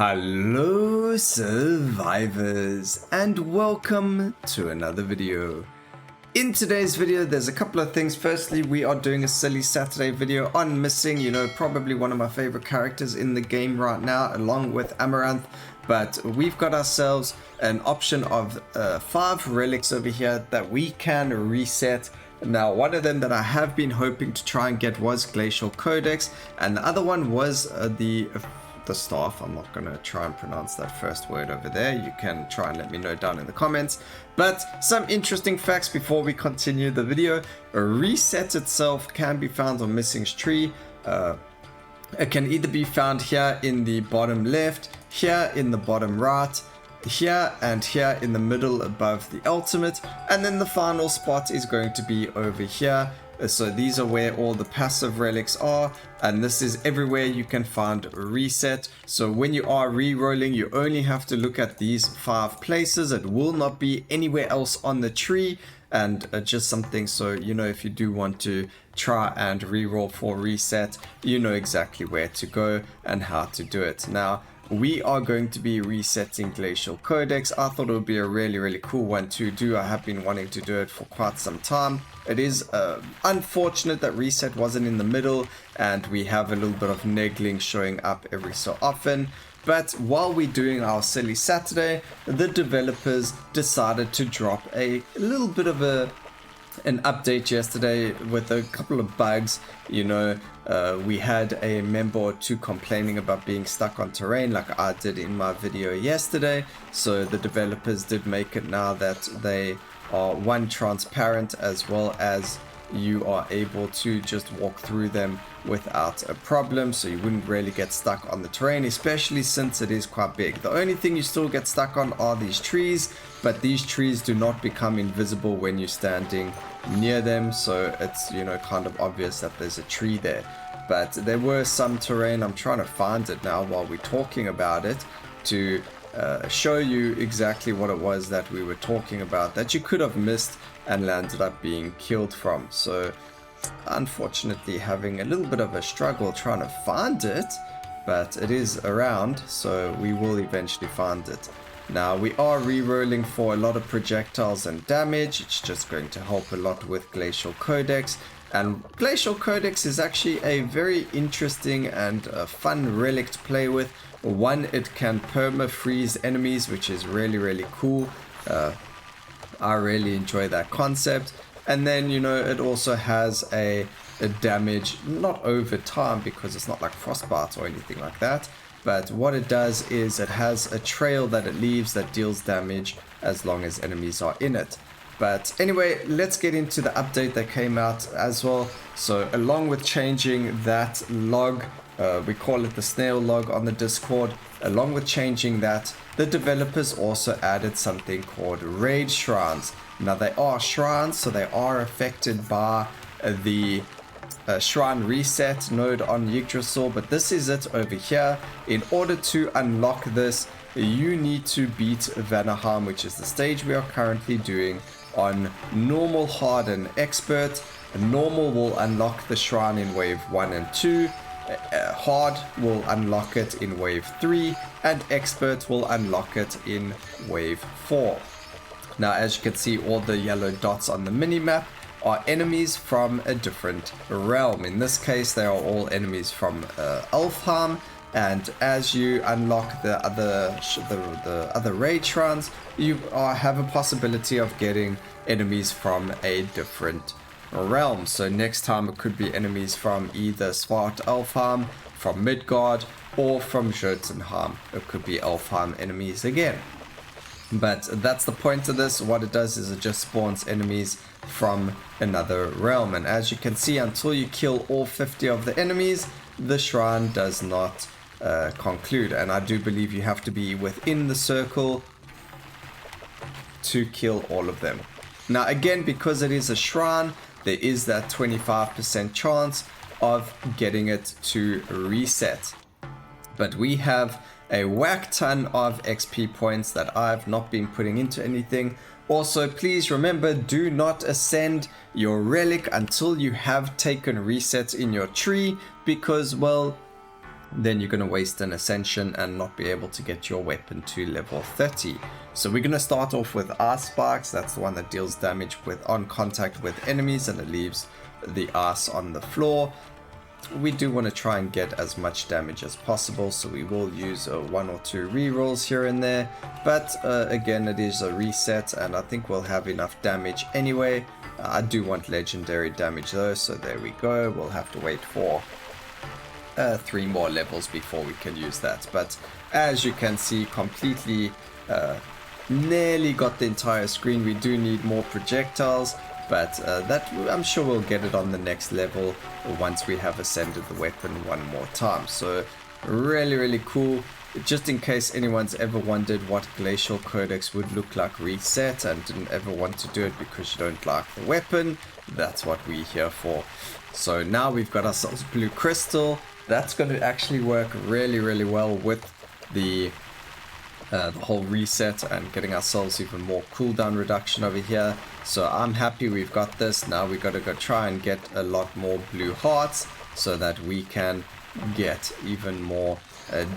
Hello survivors and welcome to another video. In today's video there's a couple of things. Firstly, we are doing a silly Saturday video on missing, probably one of my favorite characters in the game right now along with Amaranth. But we've got ourselves an option of 5 relics over here that we can reset. Now, one of them that I have been hoping to try and get was Glacial Codex, and the other one was the staff. I'm not going to try and pronounce that first word over there. You can try and let me know down in the comments. But some interesting facts before we continue the video. A reset itself can be found on Missing's tree. It can either be found here in the bottom left, here in the bottom right, here and here in the middle above the ultimate, and then the final spot is going to be over here. So these are where all the passive relics are, and this is everywhere you can find a reset. So when you are re-rolling, you only have to look at these 5 places. It will not be anywhere else on the tree, and just something so if you do want to try and re-roll for reset, you know exactly where to go and how to do it. Now, we are going to be resetting Glacial Codex. I thought it would be a really cool one to do. I have been wanting to do it for quite some time. It is unfortunate that reset wasn't in the middle, and we have a little bit of negling showing up every so often. But while we're doing our silly Saturday, the developers decided to drop a little bit of an update yesterday with a couple of bugs. We had a member or two complaining about being stuck on terrain like I did in my video yesterday. So the developers did make it now that they are transparent, as well as you are able to just walk through them without a problem, so you wouldn't really get stuck on the terrain, especially since it is quite big. The only thing you still get stuck on are these trees, but these trees do not become invisible when you're standing near them, so it's kind of obvious that there's a tree there. But there were some terrain, I'm trying to find it now while we're talking about it, to show you exactly what it was that we were talking about that you could have missed and landed up being killed from. So unfortunately having a little bit of a struggle trying to find it, but it is around, so we will eventually find it. Now, we are re-rolling for a lot of projectiles and damage. It's just going to help a lot with Glacial Codex. And Glacial Codex is actually a very interesting and fun relic to play with. One, it can perma-freeze enemies, which is really cool. I really enjoy that concept. And then, it also has a damage, not over time because it's not like frostbite or anything like that. But what it does is it has a trail that it leaves that deals damage as long as enemies are in it. But anyway, let's get into the update that came out as well. So along with changing that log, we call it the snail log on the Discord, along with changing that, the developers also added something called raid shrines. Now, they are shrines, so they are affected by the shrine reset node on Yggdrasil, but this is it over here. In order to unlock this, you need to beat Vanaheim, which is the stage we are currently doing, on normal, hard, and expert. Normal will unlock the shrine in wave 1 and 2. Hard will unlock it in wave 3, and expert will unlock it in wave 4. Now, as you can see, all the yellow dots on the minimap are enemies from a different realm. In this case, they are all enemies from Alfheim, and as you unlock the other raid shrines, you have a possibility of getting enemies from a different realm. So next time it could be enemies from either Svartalfheim, from Midgard, or from Jotunheim. It could be Alfheim enemies again. But that's the point of this. What it does is it just spawns enemies from another realm. And as you can see, until you kill all 50 of the enemies, the shrine does not conclude. And I do believe you have to be within the circle to kill all of them. Now, again, because it is a shrine, there is that 25% chance of getting it to reset. But we have a whack ton of XP points that I've not been putting into anything. Also, please remember, do not ascend your relic until you have taken resets in your tree, because, well, then you're going to waste an ascension and not be able to get your weapon to level 30. So we're going to start off with Ice Sparks. That's the one that deals damage on contact with enemies, and it leaves the ice on the floor. We do want to try and get as much damage as possible, so we will use 1 or 2 rerolls here and there, but again, it is a reset and I think we'll have enough damage anyway. I do want legendary damage though, so there we go. We'll have to wait for 3 more levels before we can use that, but as you can see, completely nearly got the entire screen. We do need more projectiles, but that I'm sure we'll get it on the next level once we have ascended the weapon one more time. So really cool. Just in case anyone's ever wondered what Glacial Codex would look like reset and didn't ever want to do it because you don't like the weapon, that's what we're here for. So now we've got ourselves Blue Crystal. That's going to actually work really well with the whole reset and getting ourselves even more cooldown reduction over here. So I'm happy we've got this. Now we got to go try and get a lot more blue hearts so that we can get even more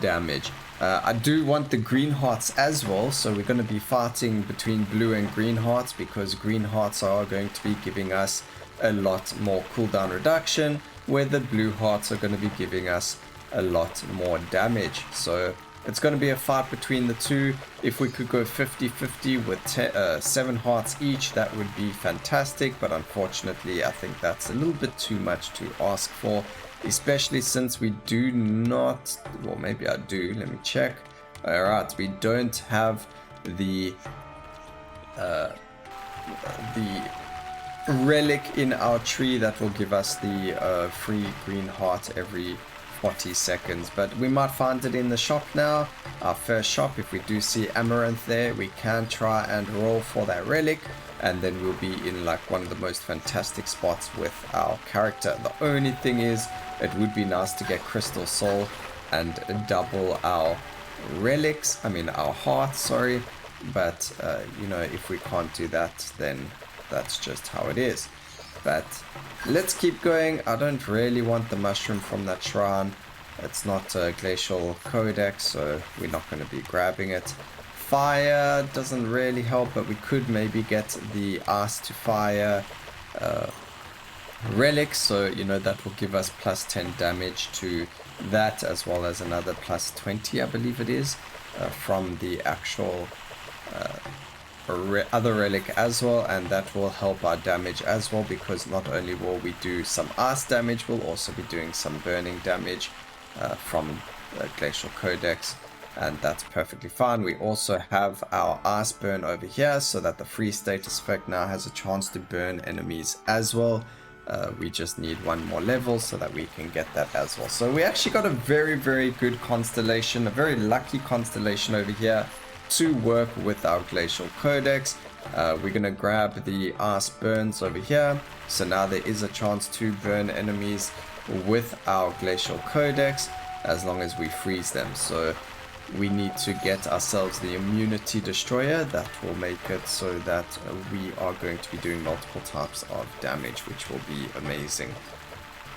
damage. I do want the green hearts as well, so we're going to be fighting between blue and green hearts because green hearts are going to be giving us a lot more cooldown reduction, where the blue hearts are going to be giving us a lot more damage. So it's going to be a fight between the two. If we could go 50-50 with 7 hearts each, that would be fantastic, but unfortunately I think that's a little bit too much to ask for, especially since we do not, well maybe I do, let me check. Alright, we don't have the relic in our tree that will give us the free green heart every 40 seconds, but we might find it in the shop now, our first shop. If we do see amaranth there, we can try and roll for that relic, and then we'll be in like one of the most fantastic spots with our character. The only thing is, it would be nice to get Crystal Soul and double our relics, our hearts, sorry, but you know, if we can't do that, then that's just how it is. But let's keep going. I don't really want the mushroom from that shrine. It's not a Glacial Codex, so we're not going to be grabbing it. Fire doesn't really help, but we could maybe get the Ice to Fire relic, so you know, that will give us plus 10 damage to that, as well as another plus 20, I believe it is, from the actual other relic as well, and that will help our damage as well, because not only will we do some ice damage, we'll also be doing some burning damage from the Glacial Codex, and that's perfectly fine. We also have our ice burn over here, so that the free status effect now has a chance to burn enemies as well. We just need 1 more level so that we can get that as well. So we actually got a very good constellation, a very lucky constellation over here to work with our Glacial Codex. We're gonna grab the ice burns over here, so now there is a chance to burn enemies with our Glacial Codex as long as we freeze them. So we need to get ourselves the immunity destroyer that will make it so that we are going to be doing multiple types of damage, which will be amazing.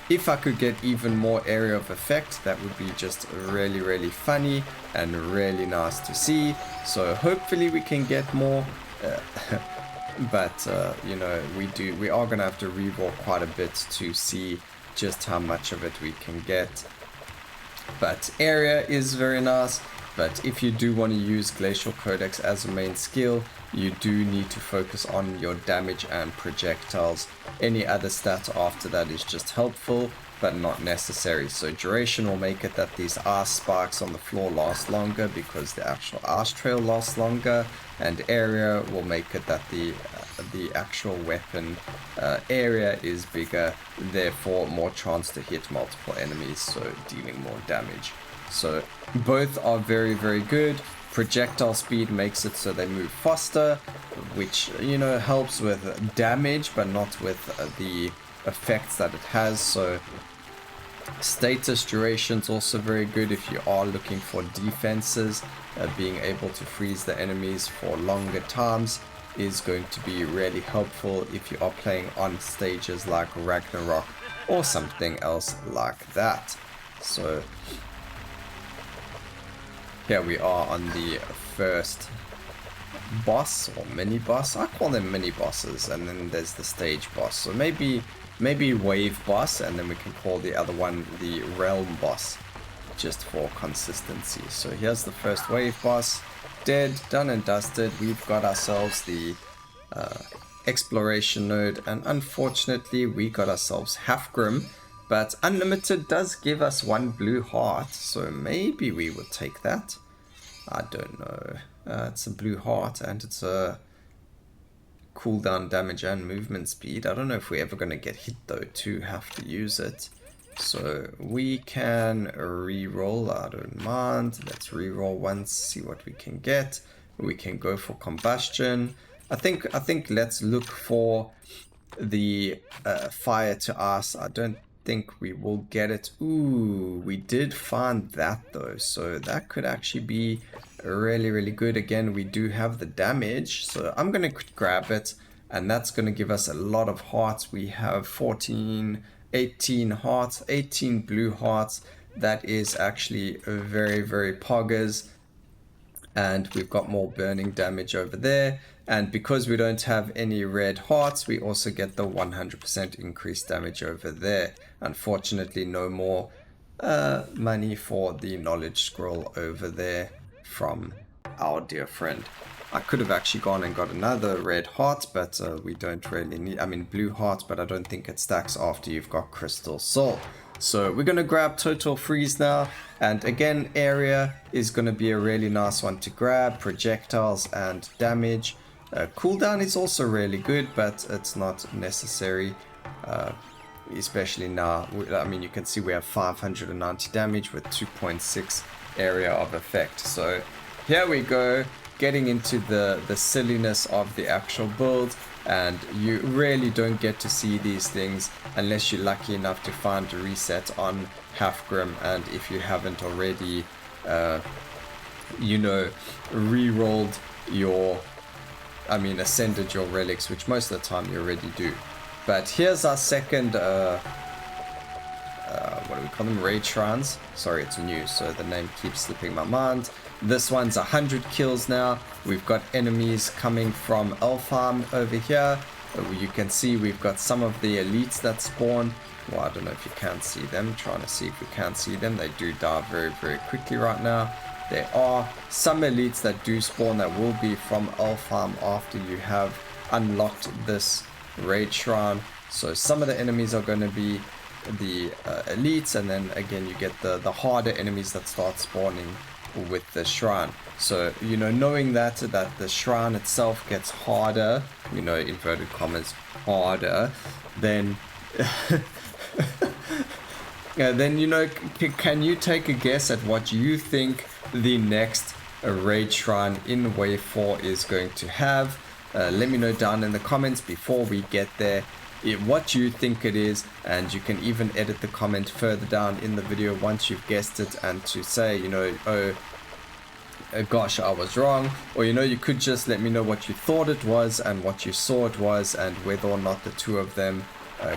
If I could get even more area of effect, that would be just really funny and really nice to see. So hopefully we can get more, but you know, we are gonna have to reroll quite a bit to see just how much of it we can get. But area is very nice. But if you do want to use Glacial Codex as a main skill, you do need to focus on your damage and projectiles. Any other stat after that is just helpful, but not necessary. So duration will make it that these ice sparks on the floor last longer because the actual ice trail lasts longer, and area will make it that the actual weapon area is bigger, therefore more chance to hit multiple enemies, so dealing more damage. So both are very good. Projectile speed makes it so they move faster, which, you know, helps with damage but not with the effects that it has. So status duration is also very good if you are looking for defenses. Being able to freeze the enemies for longer times is going to be really helpful if you are playing on stages like Ragnarok or something else like that. So here we are on the first boss or mini boss. I call them mini bosses, and then there's the stage boss. So maybe wave boss, and then we can call the other one the realm boss, just for consistency. So here's the first wave boss, dead, done and dusted. We've got ourselves the exploration node, and unfortunately we got ourselves Halfgrim, but unlimited does give us 1 blue heart, so maybe we would take that. I don't know. It's a blue heart and it's a cooldown damage and movement speed. I don't know if we're ever going to get hit though to have to use it. So we can re-roll, I don't mind. Let's re-roll once, see what we can get. We can go for combustion. I think let's look for the fire to ice. I don't think we will get it. Ooh, we did find that though, so that could actually be really good. Again, we do have the damage, so I'm gonna grab it, and that's gonna give us a lot of hearts. We have 18 hearts, 18 blue hearts. That is actually very poggers, and we've got more burning damage over there. And because we don't have any red hearts, we also get the 100% increased damage over there. Unfortunately, no more money for the knowledge scroll over there from our dear friend. I could have actually gone and got another red heart, but we don't really need, I mean blue heart, but I don't think it stacks after you've got crystal soul. So we're going to grab total freeze now, and again area is going to be a really nice one to grab. Projectiles and damage. Cooldown is also really good, but it's not necessary, especially now. I mean, you can see we have 590 damage with 2.6 area of effect. So here we go, getting into the silliness of the actual build, and you really don't get to see these things unless you're lucky enough to find a reset on Halfgrim, and if you haven't already, you know, re-rolled your, I mean ascended your relics, which most of the time you already do. But here's our second, what do we call them? Raid shrines. Sorry, it's new, so the name keeps slipping my mind. This one's 100 kills now. We've got enemies coming from Elfheim over here. You can see we've got some of the elites that spawn. Well, I don't know if you can see them. Trying to see if we can see them. They do die very quickly right now. There are some elites that do spawn that will be from Elfheim after you have unlocked this raid shrine. So some of the enemies are going to be the elites, and then again you get the harder enemies that start spawning with the shrine. So, you know, knowing that the shrine itself gets harder, you know, inverted commas, harder, then then, you know, can you take a guess at what you think the next raid shrine in wave 4 is going to have? Let me know down in the comments before we get there what you think it is, and you can even edit the comment further down in the video once you've guessed it, and to say, you know, oh gosh, I was wrong, or, you know, you could just let me know what you thought it was and what you saw it was, and whether or not the two of them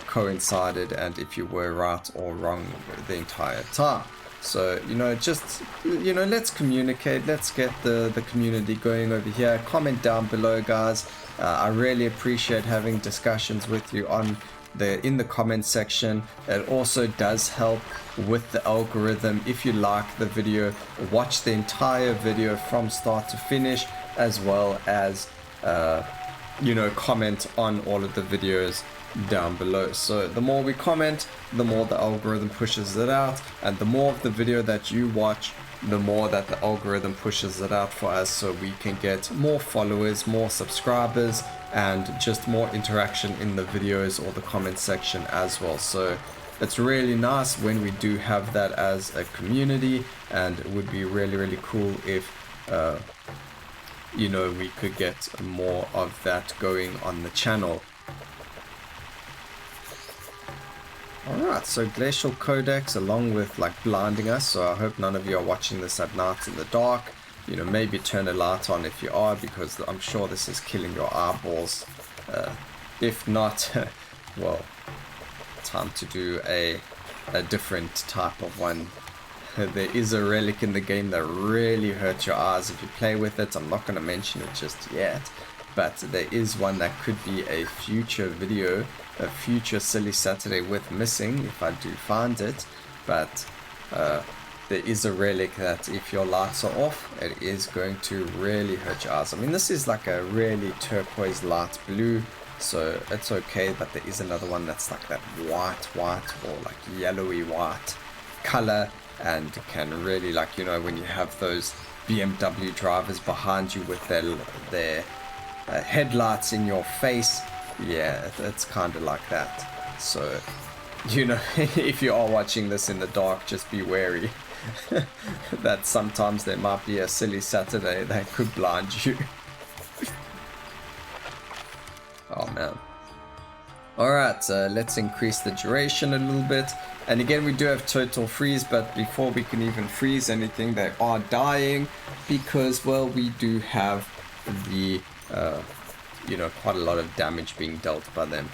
coincided, and if you were right or wrong the entire time. So, you know, just, you know, let's communicate, let's get the community going over here. Comment down below, guys. I really appreciate having discussions with you in the comment section. It also does help with the algorithm. If you like the video, watch the entire video from start to finish, as well as you know, comment on all of the videos down below. So the more we comment, the more the algorithm pushes it out, and the more of the video that you watch, the more that the algorithm pushes it out for us, so we can get more followers, more subscribers, and just more interaction in the videos or the comment section as well. So it's really nice when we do have that as a community, and it would be really cool if you know, we could get more of that going on the channel. Alright, so Glacial Codex, along with like blinding us, so I hope none of you are watching this at night in the dark. You know, maybe turn a light on if you are, because I'm sure this is killing your eyeballs. If not, well, time to do a different type of one. there is a relic in the game that really hurts your eyes if you play with it. I'm not going to mention it just yet, but there is one that could be a future video, a future Silly Saturday with missing if I do find it. But there is a relic that if your lights are off, it is going to really hurt your eyes. I mean, this is like a really turquoise light blue, so it's okay, but there is another one that's like that white or like yellowy white color, and can really, like, you know, when you have those BMW drivers behind you with their headlights in your face, yeah, it's kind of like that. So, you know, if you are watching this in the dark, just be wary that sometimes there might be a Silly Saturday that could blind you. Oh man. Alright, let's increase the duration a little bit. And again, we do have total freeze, but before we can even freeze anything, they are dying because, well, we do have the, you know, quite a lot of damage being dealt by them.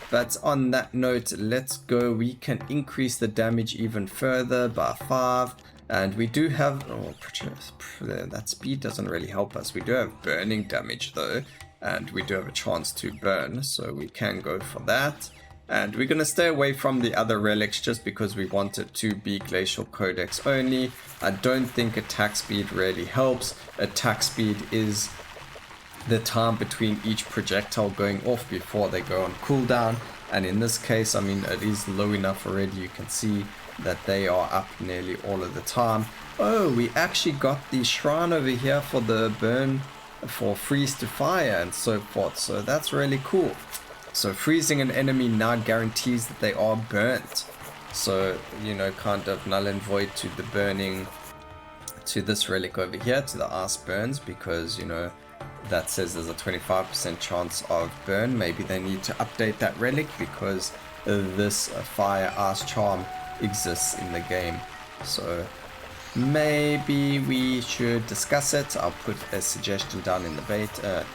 But on that note, let's go. We can increase the damage even further by 5. And we do have, oh, that speed doesn't really help us. We do have burning damage though, and we do have a chance to burn, so we can go for that. And we're going to stay away from the other relics just because we want it to be Glacial Codex only. I don't think attack speed really helps. Attack speed is the time between each projectile going off before they go on cooldown, and in this case, I mean, it is low enough already. You can see that they are up nearly all of the time. Oh, we actually got the shrine over here for the burn, for freeze to fire and so forth, so that's really cool. So freezing an enemy now guarantees that they are burnt, so, you know, kind of null and void to the burning, to this relic over here, to the ice burns, because, you know, that says there's a 25% chance of burn. Maybe they need to update that relic because this fire ice charm exists in the game, so maybe we should discuss it. I'll put a suggestion down in the beta,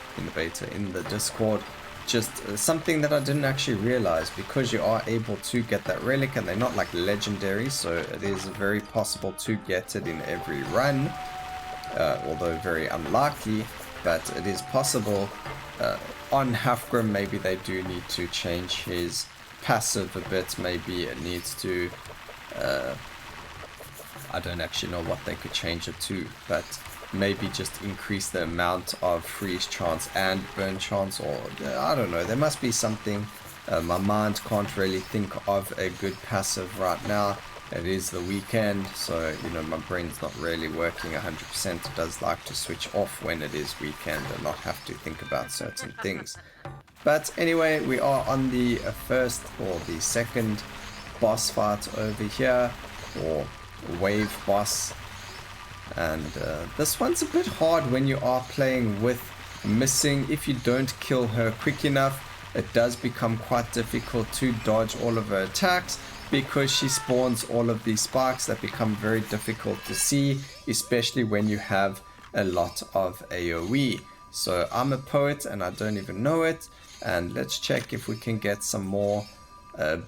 in the Discord. Just something that I didn't actually realize, because you are able to get that relic and they're not like legendary, so it is very possible to get it in every run, although very unlikely. But it is possible. On Halfgrim, maybe they do need to change his passive a bit. Maybe it needs to, I don't actually know what they could change it to, but maybe just increase the amount of freeze chance and burn chance, or I don't know, there must be something. My mind can't really think of a good passive right now. It is the weekend, so, you know, my brain's not really working 100%. It does like to switch off when it is weekend and not have to think about certain things. But anyway, we are on the first or the second boss fight over here, or wave boss. And this one's a bit hard when you are playing with missing. If you don't kill her quick enough, it does become quite difficult to dodge all of her attacks, because she spawns all of these sparks that become very difficult to see, especially when you have a lot of AoE. So I'm a poet and I don't even know it, and let's check if we can get some more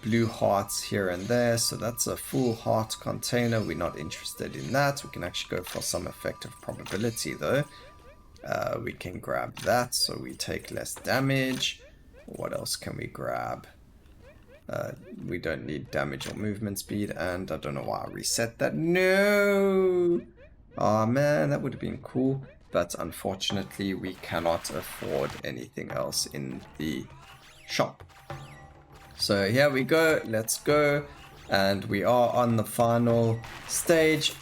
blue hearts here and there. So that's a full heart container. We're not interested in that. We can actually go for some effective probability though. We can grab that so we take less damage. What else can we grab? We don't need damage or movement speed, and I don't know why I reset that. No! Oh man, that would have been cool, but unfortunately we cannot afford anything else in the shop. So here we go, let's go, and we are on the final stage.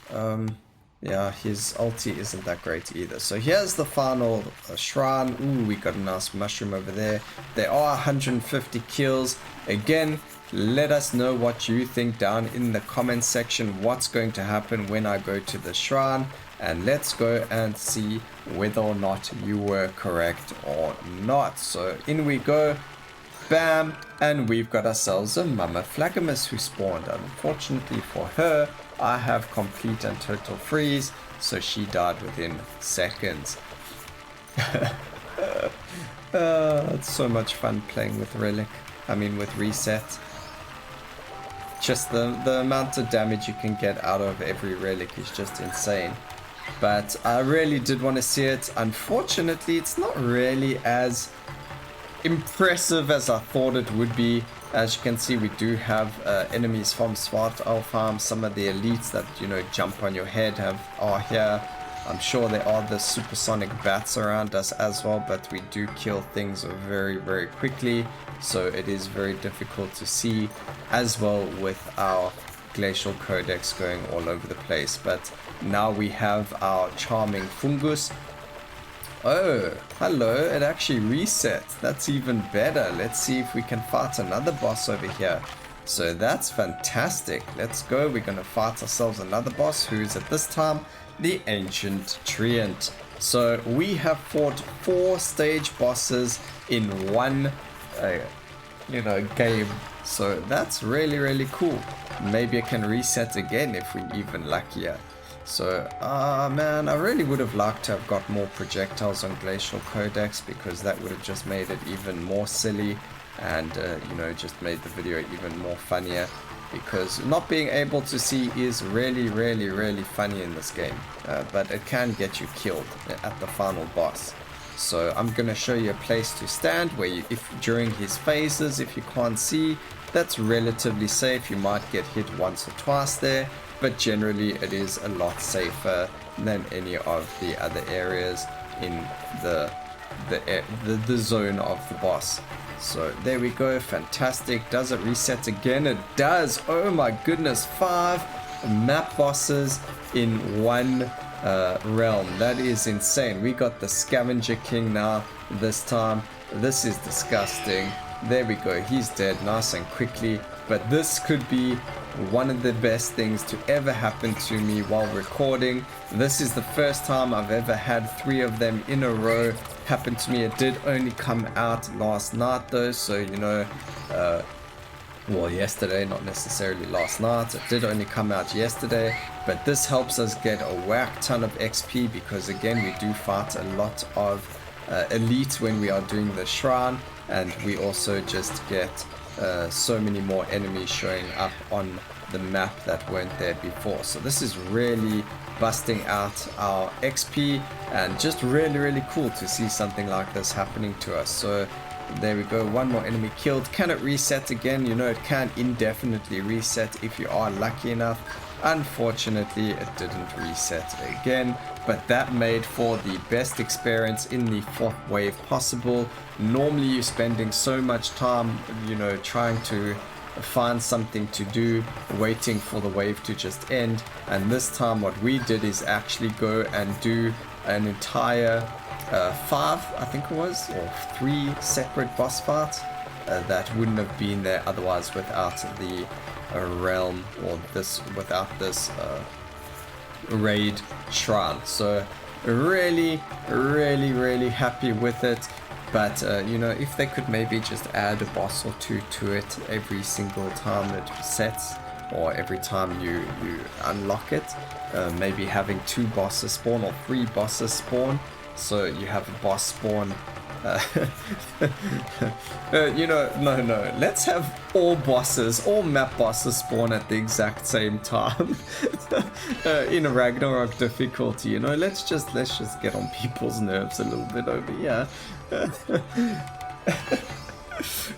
Yeah, his ulti isn't that great either. So here's the final shrine. Ooh, we got a nice mushroom over there. There are 150 kills. Again, let us know what you think down in the comment section. What's going to happen when I go to the shrine? And let's go and see whether or not you were correct or not. So in we go. Bam! And we've got ourselves a Mama Flaggermus who spawned. Unfortunately for her, I have complete and total freeze, so she died within seconds. It's so much fun playing with Relic. I mean with Reset. just the amount of damage you can get out of every relic is just insane. But I really did want to see it. Unfortunately, it's not really as impressive as I thought it would be. As you can see, we do have enemies from Svartalf farm. Some of the elites that, you know, jump on your head are here. I'm sure there are the supersonic bats around us as well, but we do kill things very, very quickly. So it is very difficult to see, as well with our glacial codex going all over the place. But now we have our charming fungus. Oh, hello, it actually reset. That's even better. Let's see if we can fight another boss over here. So that's fantastic. Let's go. We're going to fight ourselves another boss, who's at this time the Ancient Treant. So we have fought 4 stage bosses in one game. So that's really, really cool. Maybe it can reset again if we're even luckier. So, man, I really would have liked to have got more projectiles on Glacial Codex, because that would have just made it even more silly and, you know, just made the video even more funnier. Because not being able to see is really, really, really funny in this game. But it can get you killed at the final boss. So I'm going to show you a place to stand where you, if during his phases, if you can't see, that's relatively safe. You might get hit once or twice there, but generally it is a lot safer than any of the other areas in the zone of the boss. So there we go, fantastic. Does it reset again? It does. Oh my goodness, 5 map bosses in one realm. That is insane. We got the Scavenger King now this time. This is disgusting. There we go, he's dead nice and quickly. But this could be one of the best things to ever happen to me while recording. This is the first time I've ever had 3 of them in a row happen to me. It did only come out last night though, so you know, well, yesterday, not necessarily last night. It did only come out yesterday, but this helps us get a whack ton of XP, because again, we do fight a lot of elites when we are doing the shrine, and we also just get so many more enemies showing up on the map that weren't there before. So this is really busting out our XP, and just really, really cool to see something like this happening to us. So there we go, 1 more enemy killed. Can it reset again? You know, it can indefinitely reset if you are lucky enough. Unfortunately, it didn't reset again, but that made for the best experience in the 4th wave possible. Normally you're spending so much time, you know, trying to find something to do, waiting for the wave to just end, and this time what we did is actually go and do an entire 5, I think it was, or 3 separate boss fights that wouldn't have been there otherwise without the realm, or without this raid shrine. So really, really, really happy with it. But you know, if they could maybe just add a boss or 2 to it every single time it sets, or every time you unlock it, maybe having 2 bosses spawn or 3 bosses spawn, so you have a boss spawn. You know, no, let's have all map bosses spawn at the exact same time in a Ragnarok difficulty. You know, let's just get on people's nerves a little bit over here.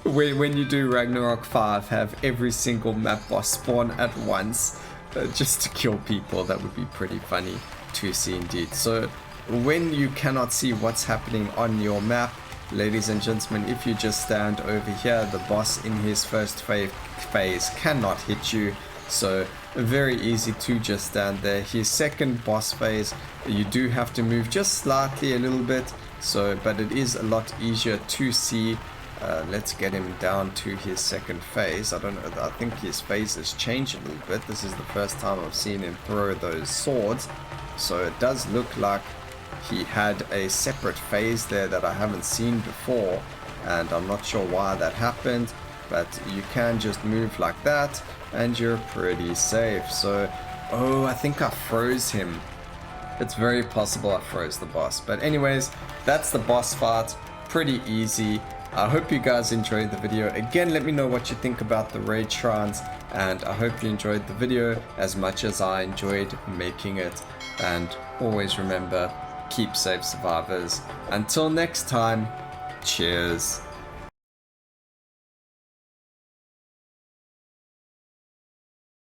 When you do Ragnarok 5, have every single map boss spawn at once, just to kill people. That would be pretty funny to see indeed. So when you cannot see what's happening on your map, ladies and gentlemen, if you just stand over here, the boss in his first phase cannot hit you. So very easy to just stand there. His second boss phase, you do have to move just slightly a little bit, so but it is a lot easier to see. Let's get him down to his second phase. I don't know, I think his phase has changed a little bit. This is the first time I've seen him throw those swords, so it does look like he had a separate phase there that I haven't seen before, and I'm not sure why that happened, but you can just move like that and you're pretty safe. So, oh, I think I froze him. It's very possible I froze the boss, but anyways, that's the boss fight. Pretty easy. I hope you guys enjoyed the video. Again, let me know what you think about the raid shrines, and I hope you enjoyed the video as much as I enjoyed making it. And always remember, keep safe, survivors. Until next time, cheers.